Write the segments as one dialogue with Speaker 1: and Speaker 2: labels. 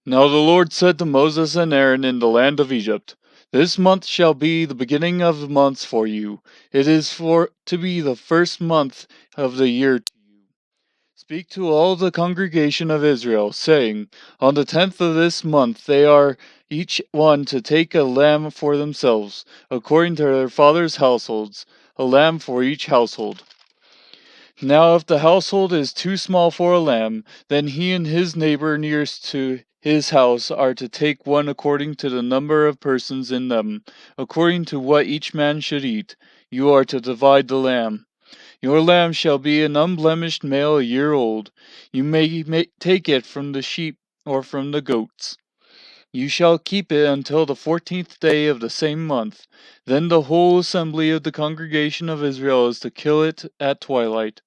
Speaker 1: Now the Lord said to Moses and Aaron in the land of Egypt, This month shall be the beginning of months for you. It is for to be the first month of the year to you. Speak to all the congregation of Israel, saying, On the 10th of this month they are each one to take a lamb for themselves, according to their fathers' households, a lamb for each household. Now if the household is too small for a lamb, then he and his neighbor nearest to his house are to take one according to the number of persons in them, according to what each man should eat. You are to divide the lamb. Your lamb shall be an unblemished male a year old. You may take it from the sheep or from the goats. You shall keep it until the 14th day of the same month. Then the whole assembly of the congregation of Israel is to kill it at twilight.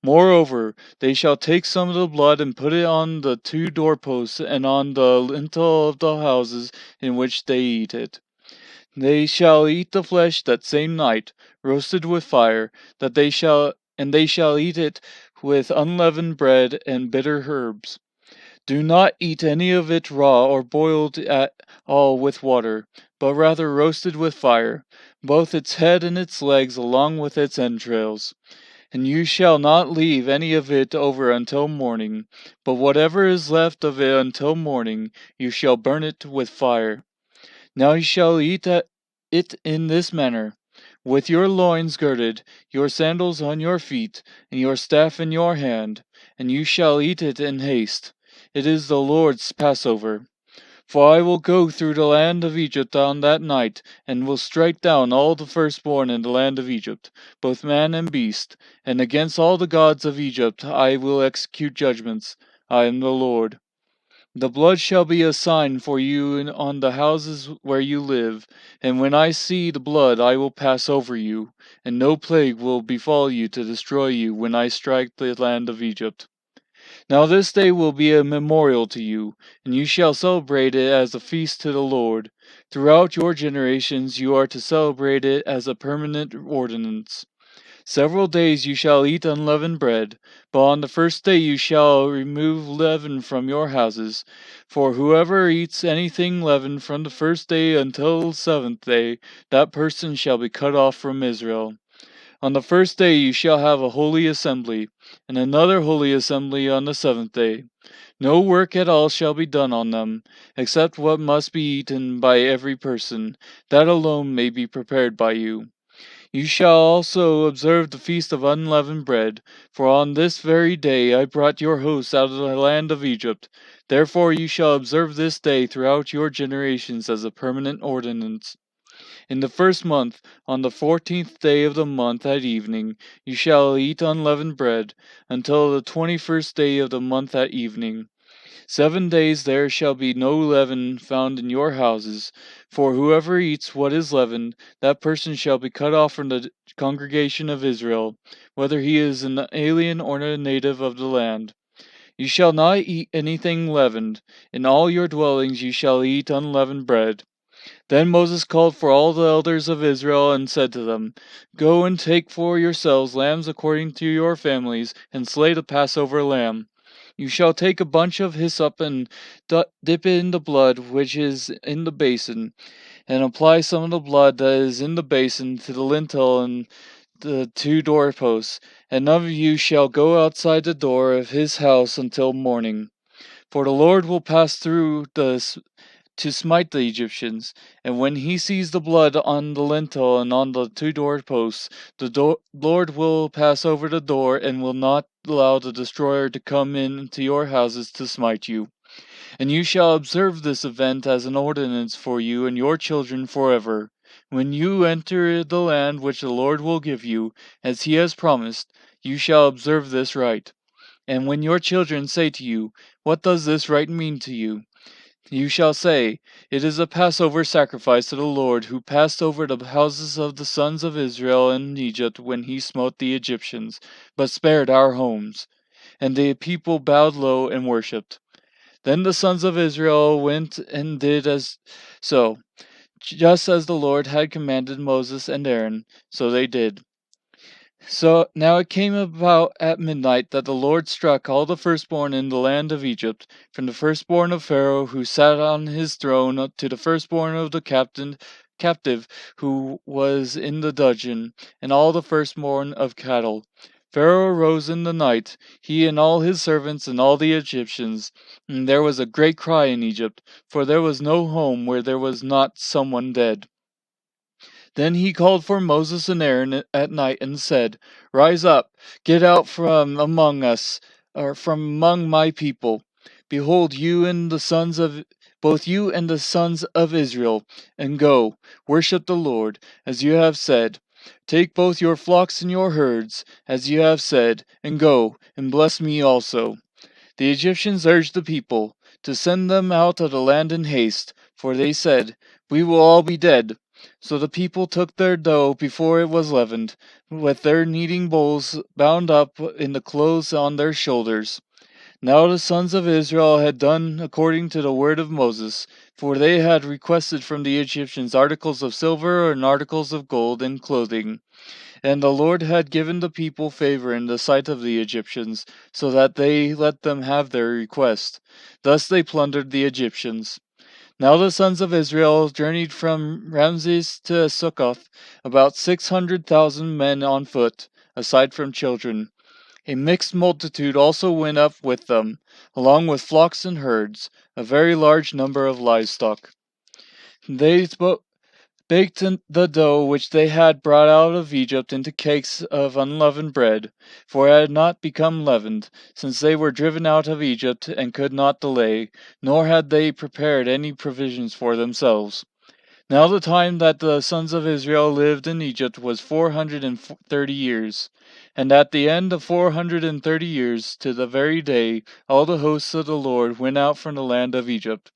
Speaker 1: Moreover, they shall take some of the blood and put it on the 2 doorposts and on the lintel of the houses in which they eat it. They shall eat the flesh that same night, roasted with fire, they shall eat it with unleavened bread and bitter herbs. Do not eat any of it raw or boiled at all with water, but rather roasted with fire, both its head and its legs along with its entrails. And you shall not leave any of it over until morning, but whatever is left of it until morning, you shall burn it with fire. Now you shall eat it in this manner, with your loins girded, your sandals on your feet, and your staff in your hand, and you shall eat it in haste. It is the Lord's Passover. For I will go through the land of Egypt on that night, and will strike down all the firstborn in the land of Egypt, both man and beast, and against all the gods of Egypt I will execute judgments. I am the Lord. The blood shall be a sign for you on the houses where you live, and when I see the blood I will pass over you, and no plague will befall you to destroy you when I strike the land of Egypt. Now this day will be a memorial to you, and you shall celebrate it as a feast to the Lord. Throughout your generations you are to celebrate it as a permanent ordinance. Several days you shall eat unleavened bread, but on the first day you shall remove leaven from your houses. For whoever eats anything leavened from the first day until the 7th day, that person shall be cut off from Israel. On the first day you shall have a holy assembly, and another holy assembly on the 7th day. No work at all shall be done on them, except what must be eaten by every person, that alone may be prepared by you. You shall also observe the feast of unleavened bread, for on this very day I brought your hosts out of the land of Egypt. Therefore you shall observe this day throughout your generations as a permanent ordinance. In the first month, on the 14th day of the month at evening, you shall eat unleavened bread, until the 21st day of the month at evening. 7 days there shall be no leaven found in your houses, for whoever eats what is leavened, that person shall be cut off from the congregation of Israel, whether he is an alien or a native of the land. You shall not eat anything leavened. In all your dwellings you shall eat unleavened bread. Then Moses called for all the elders of Israel and said to them, Go and take for yourselves lambs according to your families, and slay the Passover lamb. You shall take a bunch of hyssop and dip it in the blood which is in the basin, and apply some of the blood that is in the basin to the lintel and the 2 doorposts, and none of you shall go outside the door of his house until morning. For the Lord will pass through to smite the Egyptians, and when he sees the blood on the lintel and on the 2 doorposts, the Lord will pass over the door and will not allow the destroyer to come into your houses to smite you. And you shall observe this event as an ordinance for you and your children forever. When you enter the land which the Lord will give you, as he has promised, you shall observe this rite. And when your children say to you, What does this rite mean to you? You shall say, It is a Passover sacrifice to the Lord, who passed over the houses of the sons of Israel in Egypt when he smote the Egyptians, but spared our homes. And the people bowed low and worshipped. Then the sons of Israel went and did so, just as the Lord had commanded Moses and Aaron, so they did. So now it came about at midnight that the Lord struck all the firstborn in the land of Egypt, from the firstborn of Pharaoh who sat on his throne to the firstborn of the captive who was in the dungeon, and all the firstborn of cattle. Pharaoh arose in the night, he and all his servants and all the Egyptians, and there was a great cry in Egypt, for there was no home where there was not someone dead. Then he called for Moses and Aaron at night and said, Rise up, get out from among us, or from among my people. Behold, both you and the sons of Israel, and go, worship the Lord, as you have said. Take both your flocks and your herds, as you have said, and go, and bless me also. The Egyptians urged the people to send them out of the land in haste, for they said, We will all be dead. So the people took their dough before it was leavened, with their kneading bowls bound up in the clothes on their shoulders. Now the sons of Israel had done according to the word of Moses, for they had requested from the Egyptians articles of silver and articles of gold and clothing. And the Lord had given the people favor in the sight of the Egyptians, so that they let them have their request. Thus they plundered the Egyptians. Now the sons of Israel journeyed from Ramses to Succoth, about 600,000 men on foot, aside from children. A mixed multitude also went up with them, along with flocks and herds, a very large number of livestock. They baked the dough which they had brought out of Egypt into cakes of unleavened bread, for it had not become leavened, since they were driven out of Egypt and could not delay, nor had they prepared any provisions for themselves. Now the time that the sons of Israel lived in Egypt was 430 years. And at the end of 430 years, to the very day, all the hosts of the Lord went out from the land of Egypt.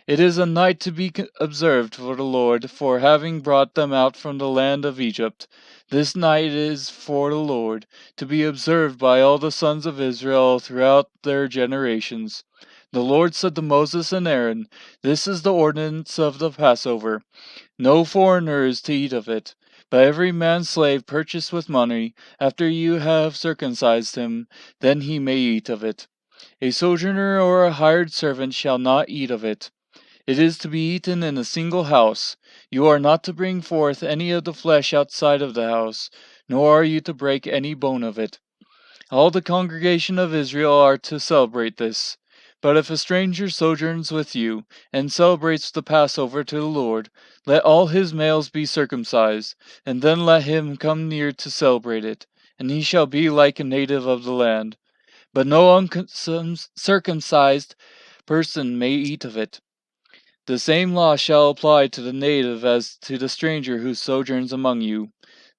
Speaker 1: It is a night to be observed for the Lord, for having brought them out from the land of Egypt. This night is for the Lord, to be observed by all the sons of Israel throughout their generations. The Lord said to Moses and Aaron, This is the ordinance of the Passover. No foreigner is to eat of it, but every man's slave purchased with money, after you have circumcised him, then he may eat of it. A sojourner or a hired servant shall not eat of it. It is to be eaten in a single house. You are not to bring forth any of the flesh outside of the house, nor are you to break any bone of it. All the congregation of Israel are to celebrate this. But if a stranger sojourns with you, and celebrates the Passover to the Lord, let all his males be circumcised, and then let him come near to celebrate it, and he shall be like a native of the land. But no uncircumcised person may eat of it. The same law shall apply to the native as to the stranger who sojourns among you.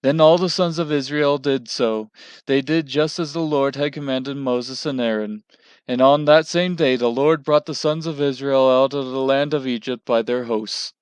Speaker 1: Then all the sons of Israel did so. They did just as the Lord had commanded Moses and Aaron. And on that same day the Lord brought the sons of Israel out of the land of Egypt by their hosts.